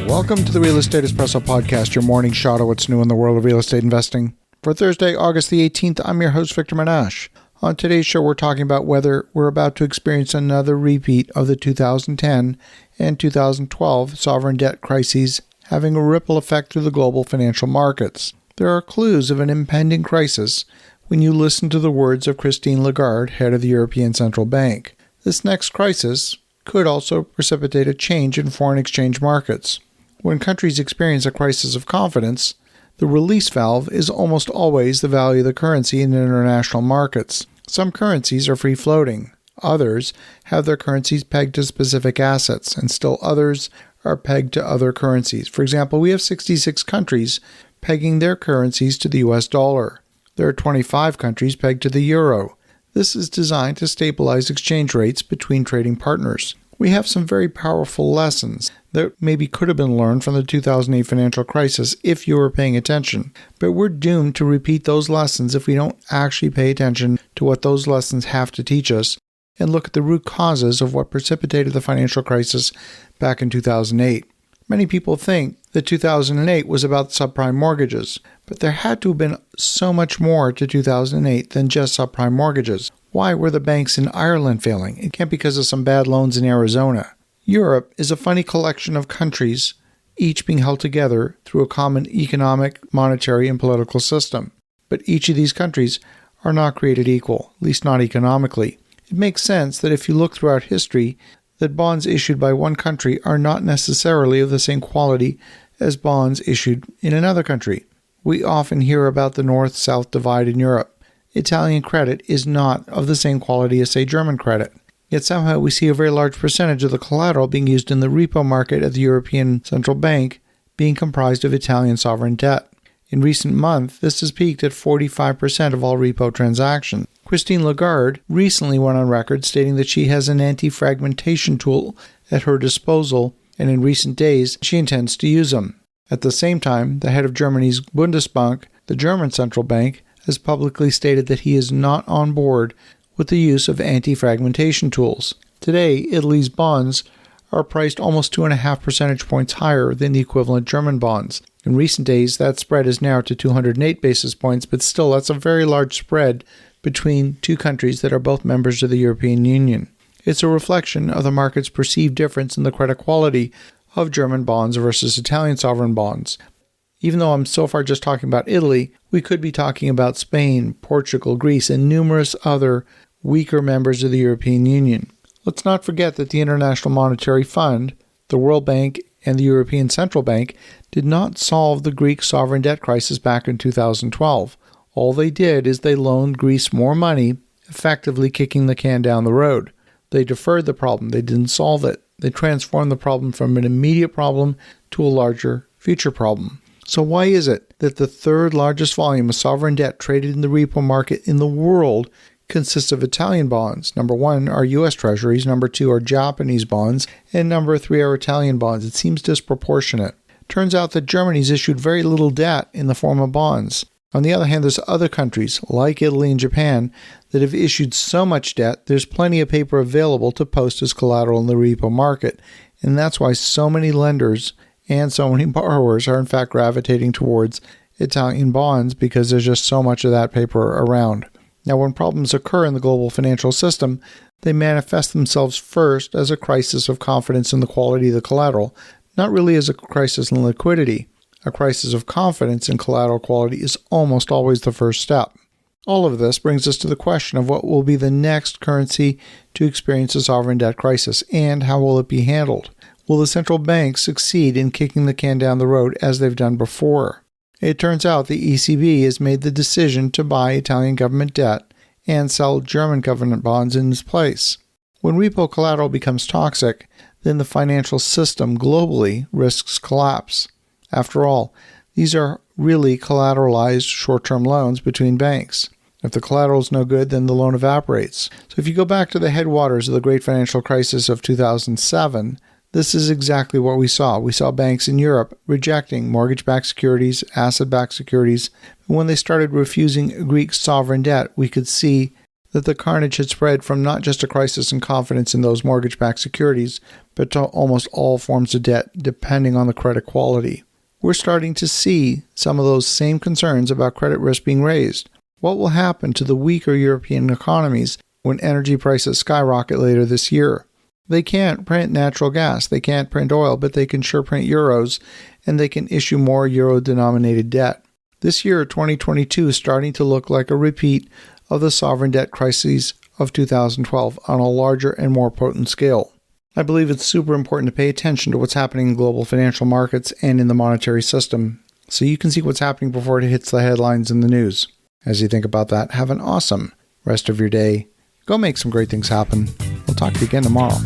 Welcome to the Real Estate Espresso Podcast, your morning shot of what's new in the world of real estate investing. For Thursday, August the 18th, I'm your host, Victor Menashe. On today's show, we're talking about whether we're about to experience another repeat of the 2010 and 2012 sovereign debt crises having a ripple effect through the global financial markets. There are clues of an impending crisis when you listen to the words of Christine Lagarde, head of the European Central Bank. This next crisis could also precipitate a change in foreign exchange markets. When countries experience a crisis of confidence, the release valve is almost always the value of the currency in international markets. Some currencies are free-floating. Others have their currencies pegged to specific assets, and still others are pegged to other currencies. For example, we have 66 countries pegging their currencies to the US dollar. There are 25 countries pegged to the euro. This is designed to stabilize exchange rates between trading partners. We have some very powerful lessons that maybe could have been learned from the 2008 financial crisis if you were paying attention. But we're doomed to repeat those lessons if we don't actually pay attention to what those lessons have to teach us and look at the root causes of what precipitated the financial crisis back in 2008. Many people think that 2008 was about subprime mortgages, but there had to have been so much more to 2008 than just subprime mortgages. Why were the banks in Ireland failing? It can't be because of some bad loans in Arizona. Europe is a funny collection of countries, each being held together through a common economic, monetary, and political system. But each of these countries are not created equal, at least not economically. It makes sense that if you look throughout history, that bonds issued by one country are not necessarily of the same quality as bonds issued in another country. We often hear about the North-South divide in Europe. Italian credit is not of the same quality as, say, German credit. Yet somehow we see a very large percentage of the collateral being used in the repo market at the European Central Bank being comprised of Italian sovereign debt. In recent months, this has peaked at 45% of all repo transactions. Christine Lagarde recently went on record stating that she has an anti-fragmentation tool at her disposal, and in recent days, she intends to use them. At the same time, the head of Germany's Bundesbank, the German central bank, has publicly stated that he is not on board with the use of anti-fragmentation tools. Today, Italy's bonds are priced almost 2.5 percentage points higher than the equivalent German bonds. In recent days, that spread is narrowed to 208 basis points, but still that's a very large spread between two countries that are both members of the European Union. It's a reflection of the market's perceived difference in the credit quality of German bonds versus Italian sovereign bonds. Even though I'm so far just talking about Italy, we could be talking about Spain, Portugal, Greece, and numerous other weaker members of the European Union. Let's not forget that the International Monetary Fund, the World Bank, and the European Central Bank did not solve the Greek sovereign debt crisis back in 2012. All they did is they loaned Greece more money, effectively kicking the can down the road. They deferred the problem. They didn't solve it. They transformed the problem from an immediate problem to a larger future problem. So why is it that the third largest volume of sovereign debt traded in the repo market in the world consists of Italian bonds? Number one are U.S. Treasuries, number two are Japanese bonds, and number three are Italian bonds. It seems disproportionate. Turns out that Germany's issued very little debt in the form of bonds. On the other hand, there's other countries, like Italy and Japan, that have issued so much debt, there's plenty of paper available to post as collateral in the repo market. And that's why so many lenders and so many borrowers are in fact gravitating towards Italian bonds because there's just so much of that paper around. Now, when problems occur in the global financial system, they manifest themselves first as a crisis of confidence in the quality of the collateral, not really as a crisis in liquidity. A crisis of confidence in collateral quality is almost always the first step. All of this brings us to the question of what will be the next currency to experience a sovereign debt crisis, and how will it be handled? Will the central banks succeed in kicking the can down the road as they've done before? It turns out the ECB has made the decision to buy Italian government debt and sell German government bonds in its place. When repo collateral becomes toxic, then the financial system globally risks collapse. After all, these are really collateralized short-term loans between banks. If the collateral is no good, then the loan evaporates. So if you go back to the headwaters of the great financial crisis of 2007, this is exactly what we saw. We saw banks in Europe rejecting mortgage-backed securities, asset-backed securities. And when they started refusing Greek sovereign debt, we could see that the carnage had spread from not just a crisis in confidence in those mortgage-backed securities, but to almost all forms of debt, depending on the credit quality. We're starting to see some of those same concerns about credit risk being raised. What will happen to the weaker European economies when energy prices skyrocket later this year? They can't print natural gas, they can't print oil, but they can sure print euros, and they can issue more euro-denominated debt. This year, 2022, is starting to look like a repeat of the sovereign debt crises of 2012 on a larger and more potent scale. I believe it's super important to pay attention to what's happening in global financial markets and in the monetary system, so you can see what's happening before it hits the headlines in the news. As you think about that, have an awesome rest of your day. Go make some great things happen. We'll talk to you again tomorrow.